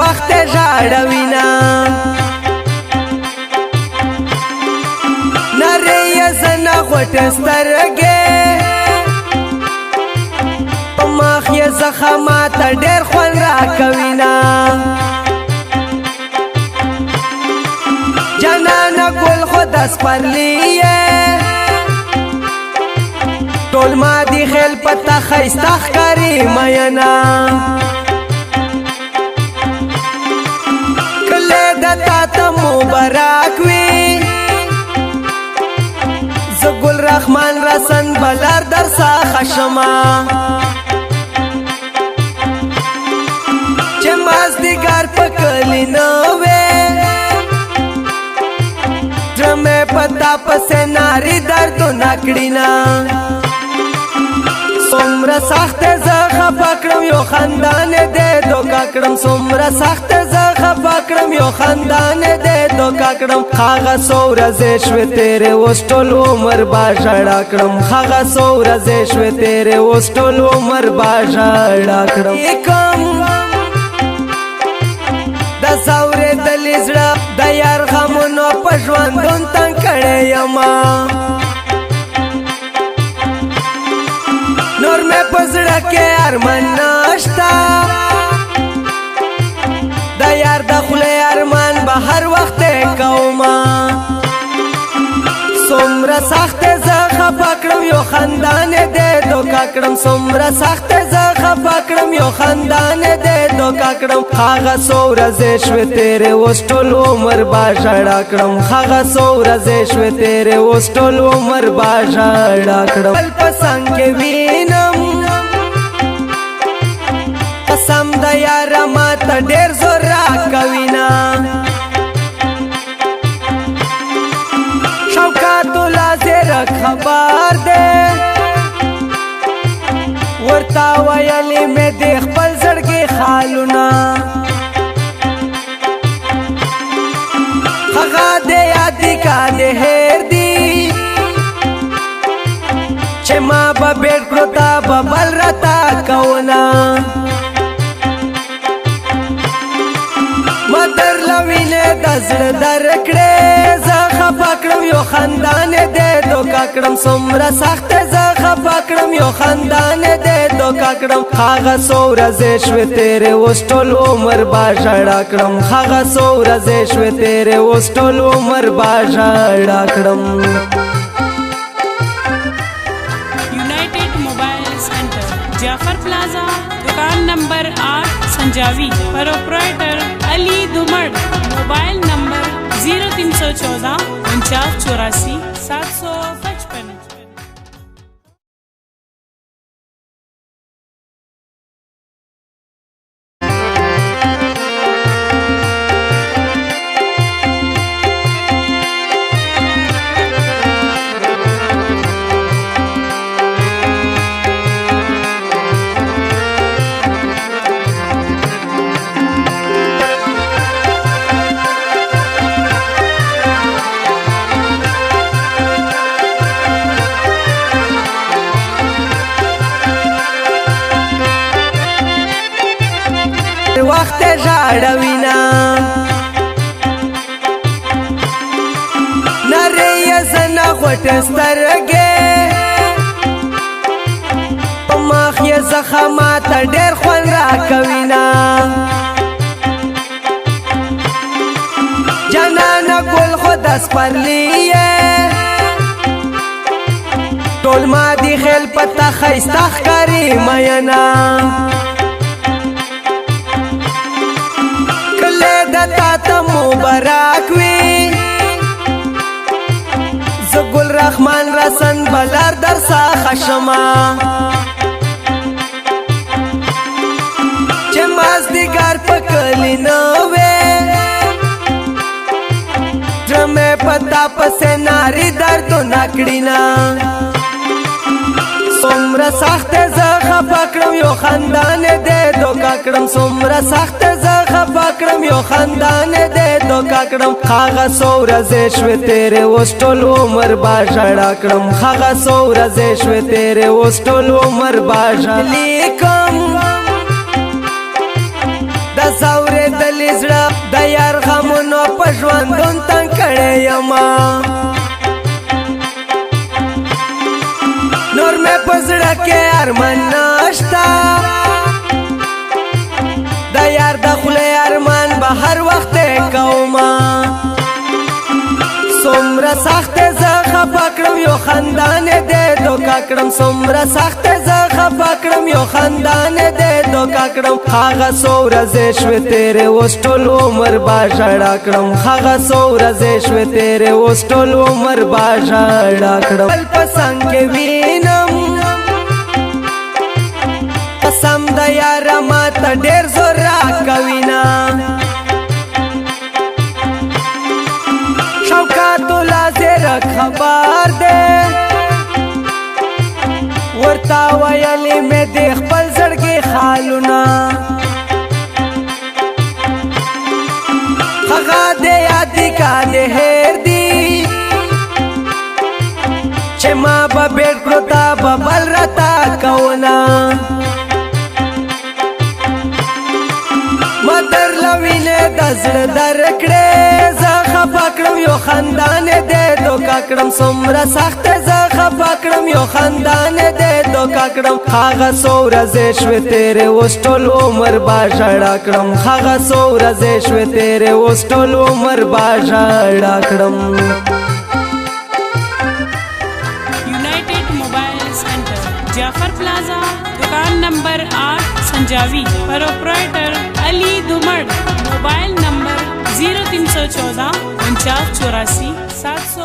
وخت ژاړوینا نری زنا غټ سترګې مخ یې زخمات ډېر خوند راکوینا جنانا ګل خود سپرلی ټول ما دی خیل پتا خیسته ښکاري مینا کله د تا ته مبارک وي زه ګل رحمان رسن بلار در څخه شمه چې مازدیګر په کلي نه وې زړه مې په تا پسې ناري دردونه کړينا څومره سخت زه خفه کړم یو خندان دې دوکا کړم څومره سخت زه خفه کړم یو خندان دې دوکا کړم هغه څو ورځې شوې تېرې اوس ټول عمر به ژړا کړم هغه څو ورځې شوې تېرې اوس ټول عمر به ژړا کړم د ځورېدلې زړه د یار غمونو په ژوندون تنګ کړی یما نور مې په زړه کې ارمان نشته د یار د خولې ارمان به هر وخت کومه څومره سخت زه خفه کړم یو خندان دې دوکا کړم څومره سخت زه خفه کړم یو خندان دې دوکا کړم هغه څو ورځې شوې تېرې اوس ټول عمر به ژړا کړم هغه څو ورځې شوې تېرې اوس ټول عمر به ژړا کړم بل په څنګ کې وینم قسم د یاره ماته ډېر زور راکوینا شوکات الله زیره خبر دی ورته ویلې مې د خپل زړګي خالونه هغه دې یاد دي کا دې هېر دي چې ما به بیټ کړو تا به بل راته کوونه ما درله وینې د زړه درکړې زه خفه کړم یو خندان دې دوکا کړم څومره سخت زه خفه کړم یو خندان دې دوکا کړم هغه څو ورځې شوې تېرې اوس ټول عمر به ژړا کړم هغه څو ورځې شوې تېرې اوس ټول عمر به ژړا کړم United mobile centre Jafar प्लाजा दुकान नंबर 8 संजावी प्रोप्राइटर अली धुमड़ mobile number 0314 4984 755। وخت ژاړوینا نری زنا غټ سترګې مخ یې زخمات ډېر خوند راکوینا جنانا ګل خود سپرلی ټول ما دی خیل پتا خیسته ښکاري مینا تا ته مبارک وي زه ګل رحمان رسن بلار در څخه شمه چې مازدیګر په کلي نه وې زړه مې په تا پسې ناري دردونه کړينا څومره سخت زه خفه کړم یو خندان دې دوکا کړم څومره سخت زه خفه کړم یو خندان دې دوکا کړم هغه څو ورځې شوې تېرې اوس ټول عمر به ژړا کړم هغه څو ورځې شوې تېرې اوس ټول عمر به ژړا لیکم د ځورېدلې ولی زړه د یار غمونو په ژوندون تنګ کړی یما نور مې په زړه کې ارمان نشته د یار د خولې ارمان به هر وخت کوما څومره سخت زه خفه کړم یو خندان دې دوکا کړم څومره سخت زه خفه کړم یو خندان دې دوکا کړم هغه څو ورځې شوې تېرې اوس ټول عمر به ژړا کړم هغه څو ورځې شوې تېرې اوس ټول عمر به ژړا کړم بل په څنګ کې وینم قسم د یاره ماته ډېر زور راکوینه شوکات الله زیره خبر دې ورته ویلې مې د خپل زړګي خالونه هغه دې یاد دي کا دې هېر دي چې ما به بیټ کړو تا به بل راته کوونه ما درله وینې د زړه درکړې زه خفه کړم یو خندان دې دوکا کړم څومره سخت زه خفه کړم یو خندان دې دوکا کړم هغه څو ورځې شوې تېرې اوس ټول عمر به ژړا کړم هغه څو ورځې شوې تېرې اوس ټول عمر به ژړا کړم United mobile centre Jafar प्लाजा दुकान नंबर 8 संजावी प्रोप्राइटर अली धुमड़ मोबाइल नंबर 0314 4984 700